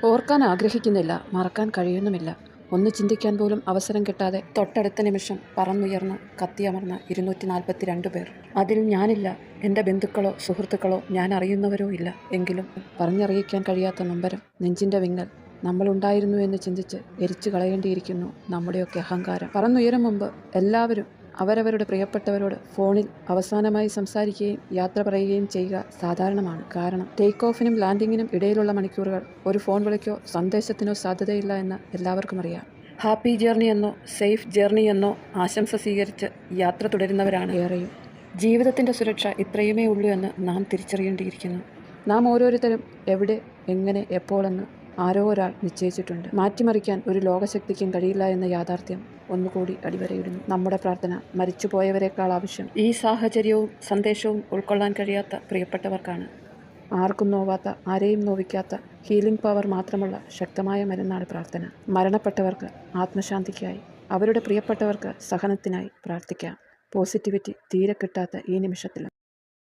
ഓർക്കാൻ ആഗ്രഹിക്കുന്നില്ല, മറക്കാൻ കഴിയുന്നുമില്ല. ഒന്ന് ചിന്തിക്കാൻ പോലും അവസരം കിട്ടാതെ തൊട്ടടുത്ത നിമിഷം പറന്നുയർന്ന് കത്തിയമർന്ന 242 പേർ. അതിൽ ഞാനില്ല. എൻ്റെ ബന്ധുക്കളോ സുഹൃത്തുക്കളോ ഞാൻ അറിയുന്നവരോ ഇല്ല. എങ്കിലും പറഞ്ഞറിയിക്കാൻ കഴിയാത്ത നൊമ്പരം, നെഞ്ചിൻ്റെ വിങ്ങൽ. നമ്മളുണ്ടായിരുന്നു എന്ന് ചിന്തിച്ച് എരിച്ചു കളയേണ്ടിയിരിക്കുന്നു നമ്മുടെയൊക്കെ അഹങ്കാരം. പറന്നുയരും മുമ്പ് എല്ലാവരും അവരവരുടെ പ്രിയപ്പെട്ടവരോട് ഫോണിൽ അവസാനമായി സംസാരിക്കുകയും യാത്ര പറയുകയും ചെയ്യുക സാധാരണമാണ്. കാരണം ടേക്ക് ഓഫിനും ലാൻഡിങ്ങിനും ഇടയിലുള്ള മണിക്കൂറുകൾ ഒരു ഫോൺ വിളിക്കോ സന്ദേശത്തിനോ സാധ്യതയില്ല എന്ന് എല്ലാവർക്കും അറിയാം. ഹാപ്പി ജേർണി എന്നോ സേഫ് ജേർണി എന്നോ ആശംസ സ്വീകരിച്ച് യാത്ര തുടരുന്നവരാണ് ഏറെയും. ജീവിതത്തിൻ്റെ സുരക്ഷ ഇത്രയുമേ ഉള്ളൂ എന്ന് നാം തിരിച്ചറിയേണ്ടിയിരിക്കുന്നു. നാം ഓരോരുത്തരും എവിടെ, എങ്ങനെ, എപ്പോഴെന്ന് ആരോ ഒരാൾ നിശ്ചയിച്ചിട്ടുണ്ട്. മാറ്റിമറിക്കാൻ ഒരു ലോകശക്തിക്കും കഴിയില്ല എന്ന യാഥാർത്ഥ്യം ഒന്നുകൂടി അടിവരയിടുന്നു. നമ്മുടെ പ്രാർത്ഥന മരിച്ചുപോയവരെക്കാൾ ആവശ്യം ഈ സാഹചര്യവും സന്ദേശവും ഉൾക്കൊള്ളാൻ കഴിയാത്ത പ്രിയപ്പെട്ടവർക്കാണ്. ആർക്കും നോവാത്ത, ആരെയും നോവിക്കാത്ത ഹീലിംഗ് പവർ മാത്രമുള്ള ശക്തമായ മരുന്നാണ് പ്രാർത്ഥന. മരണപ്പെട്ടവർക്ക് ആത്മശാന്തിക്കായി, അവരുടെ പ്രിയപ്പെട്ടവർക്ക് സഹനത്തിനായി പ്രാർത്ഥിക്കാം. പോസിറ്റിവിറ്റി തീരെ കിട്ടാത്ത ഈ നിമിഷത്തിൽ